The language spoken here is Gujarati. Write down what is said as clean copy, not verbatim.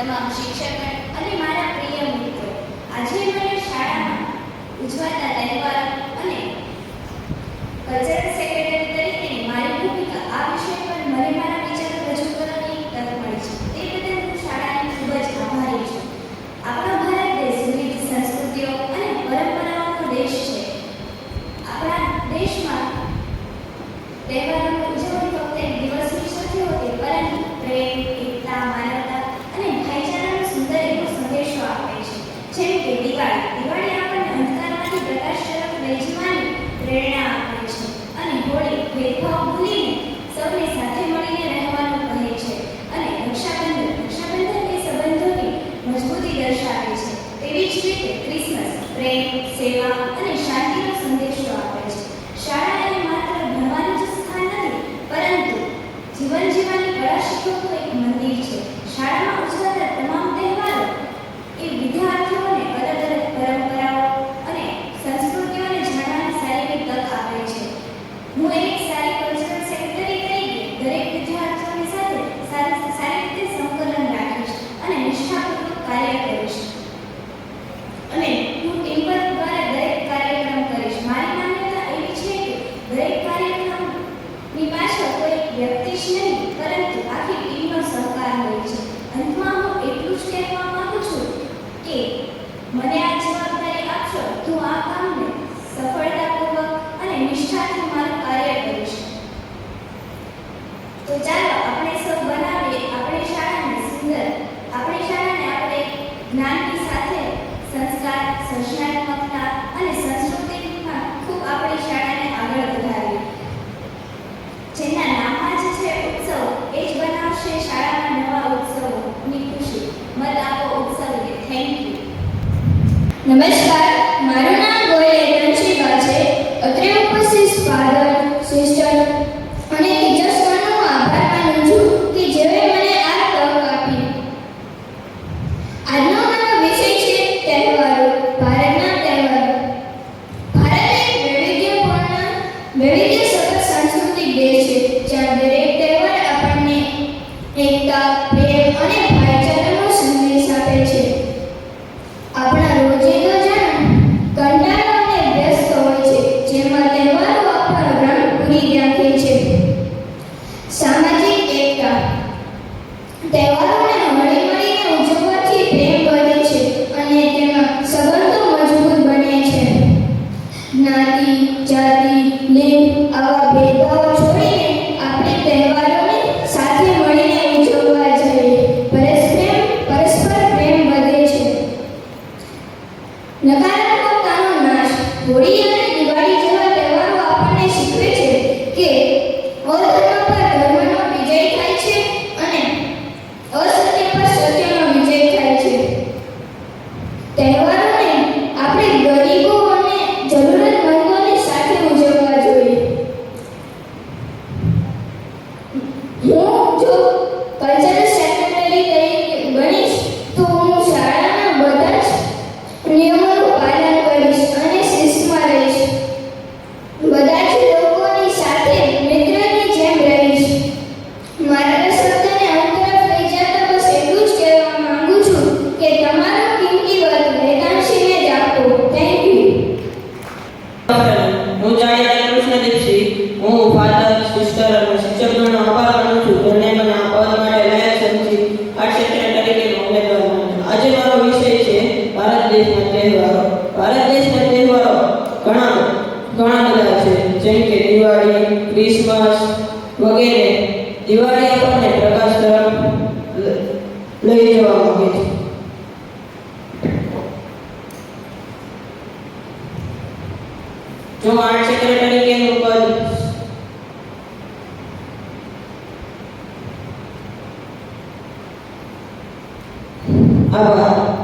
તમામ શિક્ષકો અને મારા પ્રિય મિત્રો, આજે મને શાળામાં ઉજવાતા તહેવારો અને કલ્ચરલ સેક્રેટરી તરીકે મારી ભૂમિકા આ વિષય પર મને મારા વિચારો રજૂ કરવાની તક મળી છે. તે બદલ હું શાળાની ખૂબ જ આભારી છું. આપણો ભારત દેશ વિવિધ સંસ્કૃતિઓ અને પરંપરાઓનો દેશ છે. આપણા દેશમાં તહેવારોની ઉજવણી ફક્ત એક દિવસની નથી હોતી, પરંતુ પ્રેમ, એકતા, માનવતા અને ભાઈચારાનો સુંદર એવો સંદેશો આપે છે. જેમ કે દિવાળી આપણને અંધકારમાંથી પ્રકાશ તરફ લઈ જવાની પ્રેરણા આપે છે અને હોળી ભેદભાવ ભૂલીને સૌને સાથે મળીને રહેવાનું કહે છે. અને રક્ષાબંધન એ સંબંધોની મજબૂતી દર્શાવે છે. તેવી જ રીતે ક્રિસમસ પ્રેમ, સેવા અને શાંતિનો સંદેશો આપે છે. શાળા એ માત્ર ભણવાનું જ સ્થાન નથી, પરંતુ જીવન જીવવાની કળા શીખવતું એક મંદિર છે. શાળામાં ઉજવાતા તમામ તહેવારો એ વિદ્યાર્થીઓને અલગ અલગ પરંપરાઓ અને સંસ્કૃતિઓને જાણવાની સારી તક આપે છે. હું એક સારી કલ્ચરલ સેક્રેટરી તરીકે દરેક વિદ્યાર્થીઓની સાથે સારી રીતે સંકલન રાખીશ અને નિષ્ઠાપૂર્વક કાર્ય કરીશ. અને હું ટીમવર્ક દ્વારા દરેક કાર્યક્રમ કરીશ. મારી માન્યતા એવી છે કે દરેક કાર્યક્રમની પાછળ કોઈ વ્યક્તિ જ નહીં, પરંતુ આખી ટીમનો સહકાર હોય છે. અંતમાં હું એટલું જ કહેવા માંગુ છું કે મને આ જવાબદારી આપશો તો આ કામને સફળતાપૂર્વક અને નિષ્ઠાથી મારું કાર્ય કરીશ. તો ચાલો આપણે સૌ બનાવીએ આપણી શાળાને સુંદર. આપણી શાળાને આપણે જ્ઞાનની સાથે સંસ્કાર, સર્જનાત્મકતા અને સંસ્કૃતિમાં ખૂબ આપણી શાળાને આગળ વધારીએ. જેના નામમાં જ છે ઉત્સવ, એ જ બનાવશે શાળાના નવા ઉત્સવોની ખુશી. મત આપો ઉત્સવને. Thank you. નમસ્કાર, મારું નામ ગોયલ રંશીબા છે. અત્રે ઉપસ્થિત ફાધર, સિસ્ટર અને ટીચર્સનો આભાર માનું છું કે જેઓએ મને આ તક આપી. આજનો મારો વિષય છે તહેવારો. ભારતના તહેવારો. ભારત એક વૈવિધ્યસભર સાંસ્કૃતિક દેશ છે, જ્યાં દરેક તહેવાર આપણને એકતા, પ્રેમ અને ભાઈચારાનો સંદેશ આપે છે. આપણા રોજિંદા જીવન કંટાળો અને વ્યસ્ત હોય છે, જેમાં તહેવારો આપણો રંગ પૂરી રાખે છે. સામાજિક એકતા. તહેવારોને હળીમળીને ઉજવવાથી પ્રેમ વધે છે અને તેમાં સંબંધો મજબૂત બને છે. જ્ઞાતિ, જાતિ, લિંગ આવા ભેદભાવો છોડીને આપણે તહેવારોને સાથે મળીને ઉજવવા જોઈએ. પરસ્પર પ્રેમ વધે છે. નકારાત્મકતાનો નાશ. હોળી અને દિવાળી જેવા તહેવારો આપણને શીખવે છે કે અધર્મ પર ધર્મનો વિજય થાય છે અને અસત્ય પર સત્યનો વિજય થાય છે. તહેવારોને આપણે ગરીબો અને જરૂરતમંદોની સાથે ઉજવવા જોઈએ. હું જો કલ્ચરલ સેક્રેટરી તરીકે બનીશ તો હું શાળાના બધા જ નિયમોનું પાલન કરીશ અને શિસ્તમાં રહીશ. બધા જ લોકોની સાથે મિત્રની જેમ રહીશ. મારા શબ્દને અંત તરફ લઈ જતા બસ એટલું જ કહેવા માંગુ છું કે તમારો કિંમતી વખત વેદાંશીને જ આપો. Thank you. હું જાણીતા કૃષ્ણદીપસિંહ. હું ફાધર, સિસ્ટર અને શિક્ષકગણનો આભાર માનું છું જેમણે મને આ પદ માટે લાયક સમજી આર્ટ સેક્રેટરી તરીકે ઉમેદવાર બનાવ્યો. આજે મારો વિષય છે ભારત દેશના તહેવારો. ભારત દેશના તહેવારો ઘણા બધા છે, જેમ કે દિવાળી, ક્રિસમસ વગેરે. દિવાળી આપણને પ્રકાશ તરફ લઈ જવા માંગે છે. જો આર્ટ સેક્રેટરી તરીકેનું પદ આભાર.